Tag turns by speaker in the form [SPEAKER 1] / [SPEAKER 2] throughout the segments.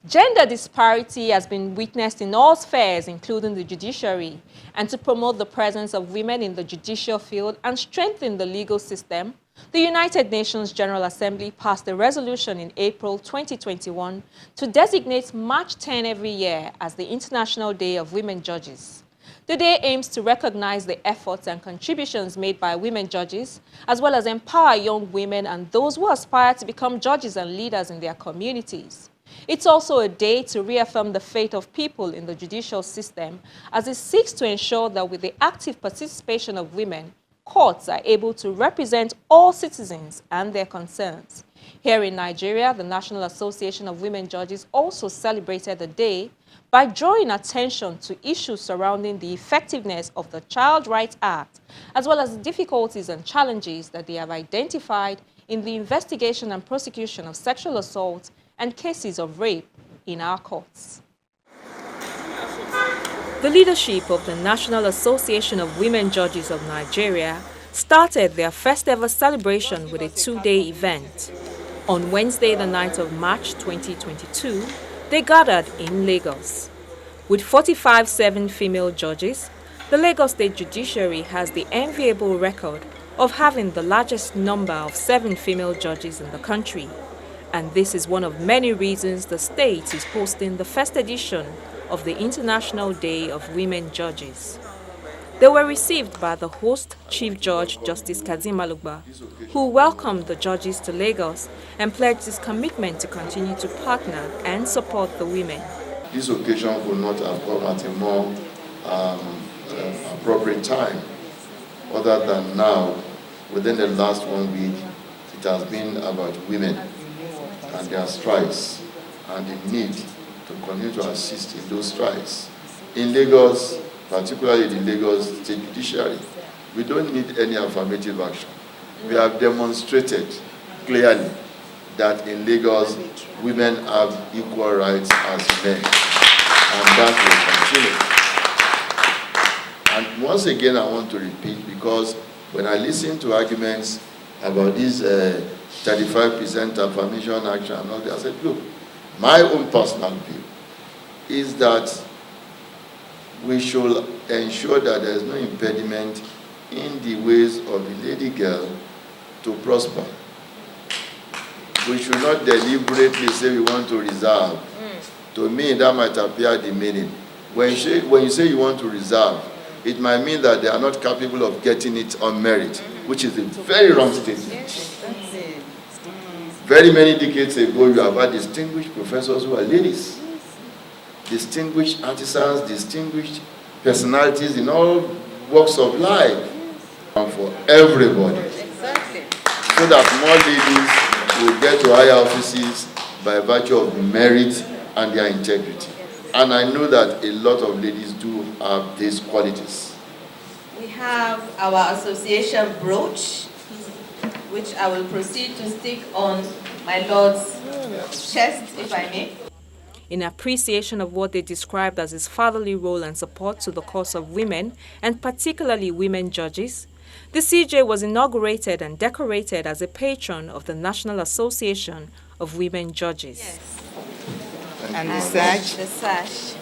[SPEAKER 1] Gender disparity has been witnessed in all spheres, including the judiciary, and to promote the presence of women in the judicial field and strengthen the legal system, the United Nations General Assembly passed a resolution in April 2021 to designate March 10 every year as the International Day of Women Judges. The day aims to recognize the efforts and contributions made by women judges, as well as empower young women and those who aspire to become judges and leaders in their communities. It's also a day to reaffirm the faith of people in the judicial system as it seeks to ensure that with the active participation of women, courts are able to represent all citizens and their concerns. Here in Nigeria, the National Association of Women Judges also celebrated the day by drawing attention to issues surrounding the effectiveness of the Child Rights Act, as well as the difficulties and challenges that they have identified in the investigation and prosecution of sexual assault and cases of rape in our courts. The leadership of the National Association of Women Judges of Nigeria started their first ever celebration with a two-day event. On Wednesday, the 9th of March 2022, they gathered in Lagos. With 45 female judges, the Lagos State Judiciary has the enviable record of having the largest number of 7 female judges in the country. And this is one of many reasons the state is hosting the first edition of the International Day of Women Judges. They were received by the host, Chief Judge Justice Kazim Alugba, who welcomed the judges to Lagos and pledged his commitment to continue to partner and support the women.
[SPEAKER 2] This occasion would not have come at a more appropriate time, other than now, within the last 1 week, it has been about women and their strikes and the need to continue to assist in those strikes. In Lagos, particularly the Lagos State Judiciary, we don't need any affirmative action. We have demonstrated clearly that in Lagos, women have equal rights as men, and that will continue. And once again, I want to repeat, because when I listen to arguments about this 35% affirmation action and all that, I said, look, my own personal view is that we should ensure that there is no impediment in the ways of the lady girl to prosper. We should not deliberately say we want to reserve. To me, that might appear demeaning. When you say you want to reserve, it might mean that they are not capable of getting it on merit, which is a very wrong statement. Very many decades ago, you have had distinguished professors who are ladies, distinguished artisans, distinguished personalities in all walks of life, and for everybody.
[SPEAKER 3] Exactly.
[SPEAKER 2] So that more ladies will get to higher offices by virtue of merit and their integrity. And I know that a lot of ladies do have these qualities.
[SPEAKER 3] We have our association brooch, which I will proceed to stick on my Lord's chest, if I may.
[SPEAKER 1] In appreciation of what they described as his fatherly role and support to the cause of women, and particularly women judges, the CJ was inaugurated and decorated as a patron of the National Association of Women Judges.
[SPEAKER 3] Yes.
[SPEAKER 4] And the sash.
[SPEAKER 3] The sash.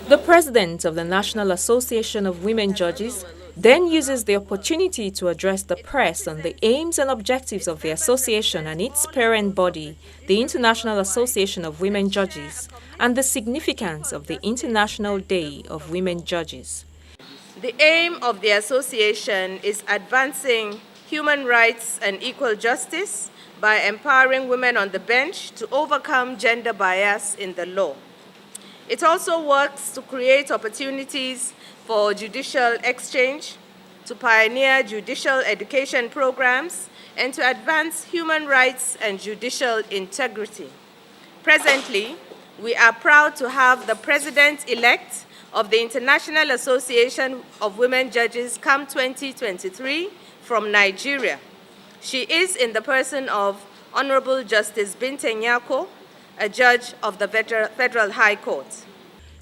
[SPEAKER 1] The president of the National Association of Women Judges then uses the opportunity to address the press on the aims and objectives of the association and its parent body, the International Association of Women Judges, and the significance of the International Day of Women Judges.
[SPEAKER 3] The aim of the association is advancing human rights and equal justice by empowering women on the bench to overcome gender bias in the law. It also works to create opportunities for judicial exchange, to pioneer judicial education programs, and to advance human rights and judicial integrity. Presently, we are proud to have the President-elect of the International Association of Women Judges come 2023 from Nigeria. She is in the person of Honorable Justice Binte Nyako, a judge of the Federal High Court.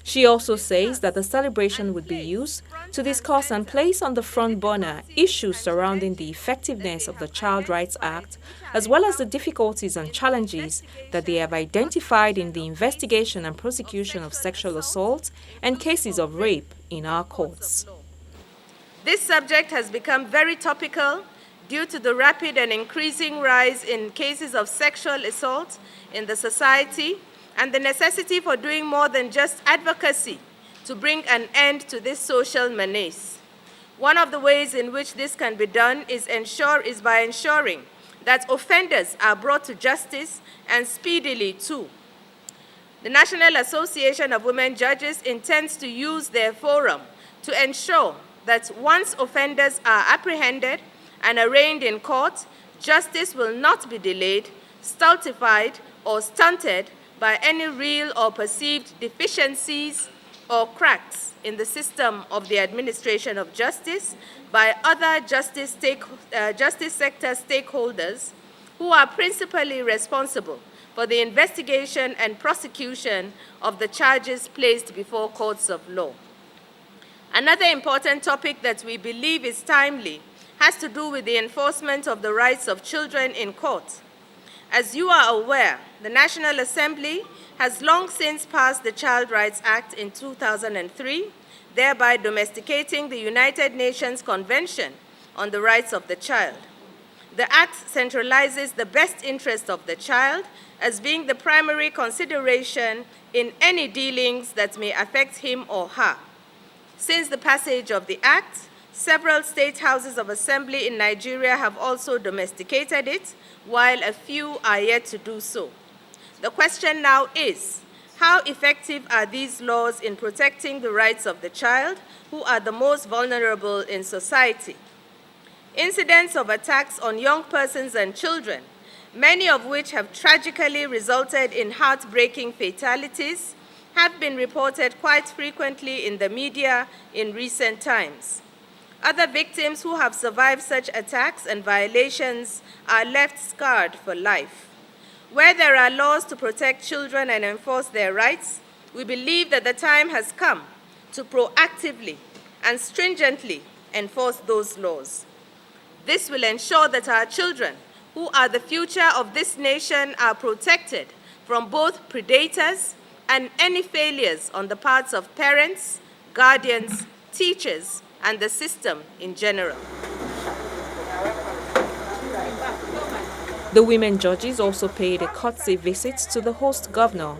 [SPEAKER 1] She also says that the celebration would be used to discuss and place on the front burner issues surrounding the effectiveness of the Child Rights Act, as well as the difficulties and challenges that they have identified in the investigation and prosecution of sexual assault and cases of rape in our courts.
[SPEAKER 3] This subject has become very topical due to the rapid and increasing rise in cases of sexual assault in the society and the necessity for doing more than just advocacy to bring an end to this social menace. One of the ways in which this can be done is by ensuring that offenders are brought to justice and speedily too. The National Association of Women Judges intends to use their forum to ensure that once offenders are apprehended and arraigned in court, justice will not be delayed, stultified, or stunted by any real or perceived deficiencies or cracks in the system of the administration of justice by other justice sector stakeholders who are principally responsible for the investigation and prosecution of the charges placed before courts of law. Another important topic that we believe is timely has to do with the enforcement of the rights of children in court. As you are aware, the National Assembly has long since passed the Child Rights Act in 2003, thereby domesticating the United Nations Convention on the Rights of the Child. The Act centralizes the best interest of the child as being the primary consideration in any dealings that may affect him or her. Since the passage of the Act, several state houses of assembly in Nigeria have also domesticated it, while a few are yet to do so. The question now is, how effective are these laws in protecting the rights of the child, who are the most vulnerable in society? Incidents of attacks on young persons and children, many of which have tragically resulted in heartbreaking fatalities, have been reported quite frequently in the media in recent times. Other victims who have survived such attacks and violations are left scarred for life. Where there are laws to protect children and enforce their rights, we believe that the time has come to proactively and stringently enforce those laws. This will ensure that our children, who are the future of this nation, are protected from both predators and any failures on the parts of parents, guardians, teachers, and the system in general.
[SPEAKER 1] The women judges also paid a courtesy visit to the host governor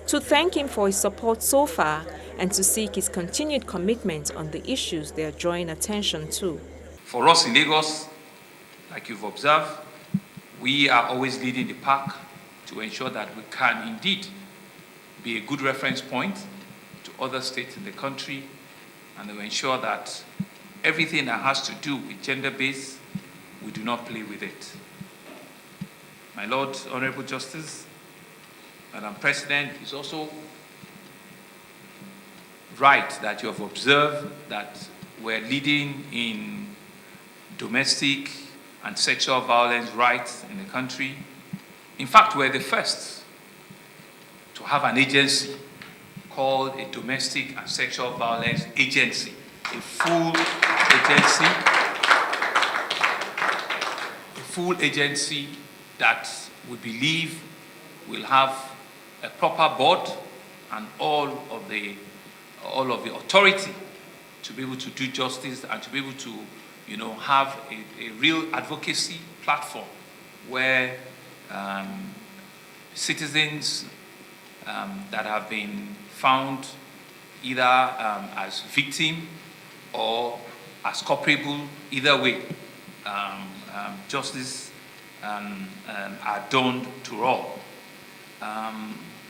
[SPEAKER 1] to thank him for his support so far and to seek his continued commitment on the issues they are drawing attention to.
[SPEAKER 5] For us in Lagos, like you've observed, we are always leading the pack to ensure that we can indeed be a good reference point to other states in the country, and to ensure that everything that has to do with gender-based, we do not play with it. My Lord, Honorable Justice, Madam President, it's also right that you have observed that we're leading in domestic and sexual violence rights in the country. In fact, we're the first to have an agency called a Domestic and Sexual Violence Agency, a full agency that we believe will have a proper board and all of the authority to be able to do justice and to be able to, have a real advocacy platform where citizens that have been found either as victim or as culpable, either way, justice are done to all.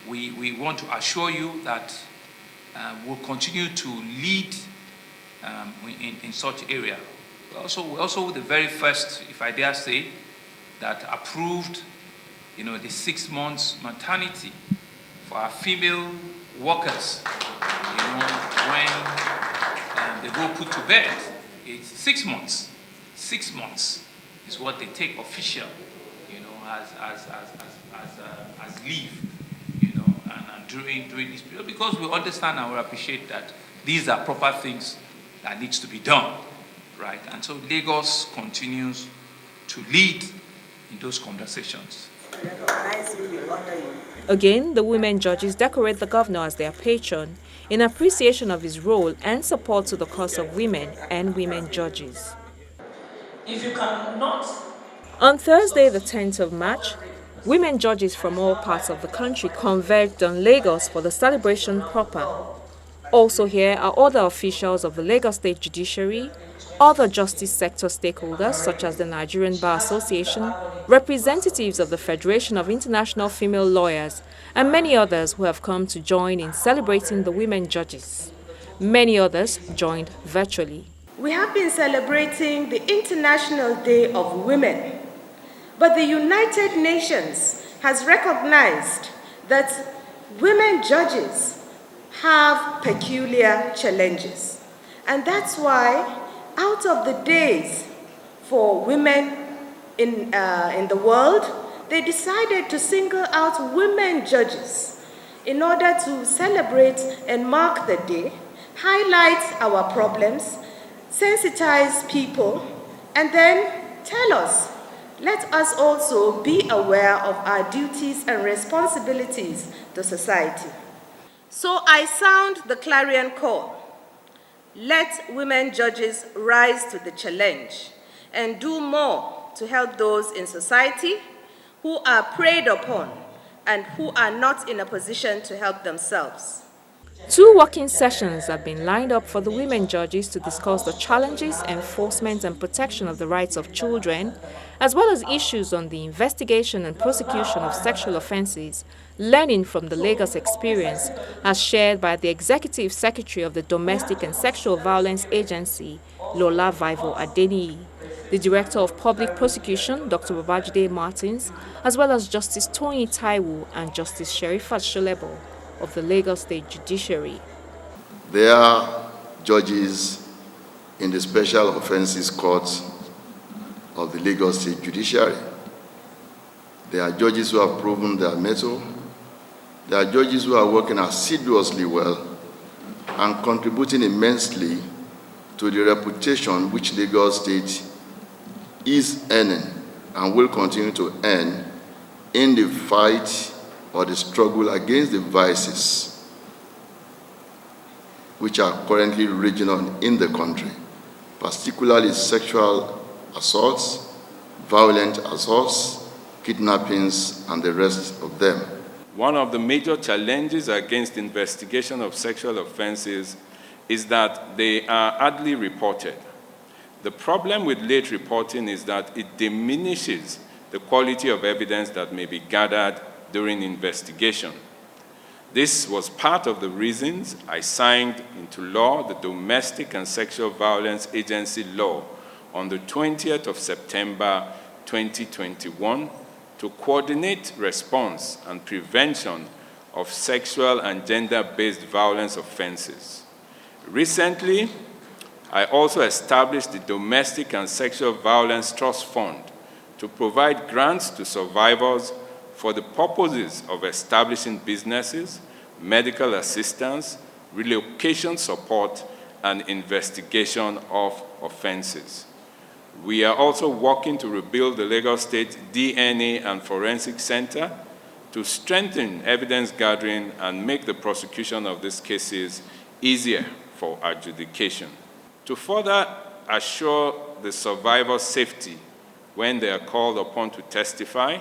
[SPEAKER 5] We want to assure you that we'll continue to lead in such area. We're also the very first, if I dare say, that approved, the 6 months maternity for our female workers. When they go put to bed, it's 6 months. 6 months is what they take official, as leave, and during this period, because we understand and we appreciate that these are proper things that needs to be done, right? And so Lagos continues to lead in those conversations.
[SPEAKER 1] Again, the women judges decorate the governor as their patron in appreciation of his role and support to the cause of women and women judges.
[SPEAKER 6] If you cannot.
[SPEAKER 1] On Thursday, the 10th of March, women judges from all parts of the country converged on Lagos for the celebration proper. Also here are other officials of the Lagos State Judiciary, other justice sector stakeholders such as the Nigerian Bar Association, representatives of the Federation of International Female Lawyers, and many others who have come to join in celebrating the women judges. Many others joined virtually.
[SPEAKER 3] We have been celebrating the International Day of Women, but the United Nations has recognized that women judges have peculiar challenges. And that's why, out of the days for women in the world, they decided to single out women judges in order to celebrate and mark the day, highlight our problems, sensitize people, and then tell us, let us also be aware of our duties and responsibilities to society. So I sound the clarion call. Let women judges rise to the challenge and do more to help those in society who are preyed upon and who are not in a position to help themselves.
[SPEAKER 1] 2 working sessions have been lined up for the women judges to discuss the challenges, enforcement and protection of the rights of children, as well as issues on the investigation and prosecution of sexual offences, learning from the Lagos experience, as shared by the Executive Secretary of the Domestic and Sexual Violence Agency, Lola Vivo Adeniyi, the Director of Public Prosecution, Dr. Babajide Martins, as well as Justice Tony Taiwo and Justice Sherifat Sholebo of the Lagos State Judiciary.
[SPEAKER 2] They are judges in the Special Offences Court of the Lagos State Judiciary. They are judges who have proven their mettle. They are judges who are working assiduously well and contributing immensely to the reputation which Lagos State is earning and will continue to earn in the fight or the struggle against the vices which are currently raging on in the country, particularly sexual assaults, violent assaults, kidnappings, and the rest of them.
[SPEAKER 7] One of the major challenges against investigation of sexual offenses is that they are hardly reported. The problem with late reporting is that it diminishes the quality of evidence that may be gathered during investigation. This was part of the reasons I signed into law the Domestic and Sexual Violence Agency Law on the 20th of September 2021 to coordinate response and prevention of sexual and gender-based violence offenses. Recently, I also established the Domestic and Sexual Violence Trust Fund to provide grants to survivors for the purposes of establishing businesses, medical assistance, relocation support, and investigation of offenses. We are also working to rebuild the Lagos State DNA and Forensic Center to strengthen evidence gathering and make the prosecution of these cases easier for adjudication. To further assure the survivor's safety when they are called upon to testify,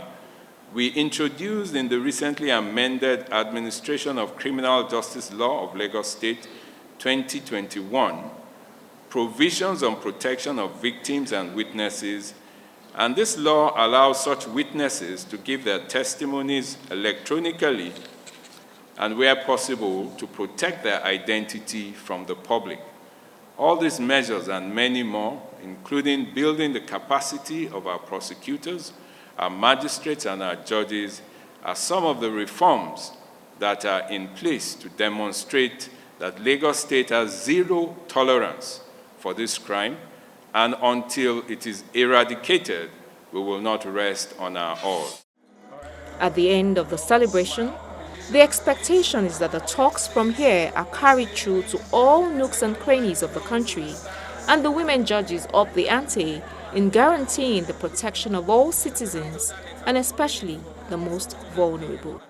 [SPEAKER 7] we introduced in the recently amended Administration of Criminal Justice Law of Lagos State 2021 provisions on protection of victims and witnesses, and this law allows such witnesses to give their testimonies electronically and, where possible, to protect their identity from the public. All these measures and many more, including building the capacity of our prosecutors, our magistrates, and our judges, are some of the reforms that are in place to demonstrate that Lagos State has zero tolerance for this crime, and until it is eradicated, we will not rest on our oars.
[SPEAKER 1] At the end of the celebration, The expectation is that the talks from here are carried through to all nooks and crannies of the country, and the women judges up the ante in guaranteeing the protection of all citizens, and especially the most vulnerable.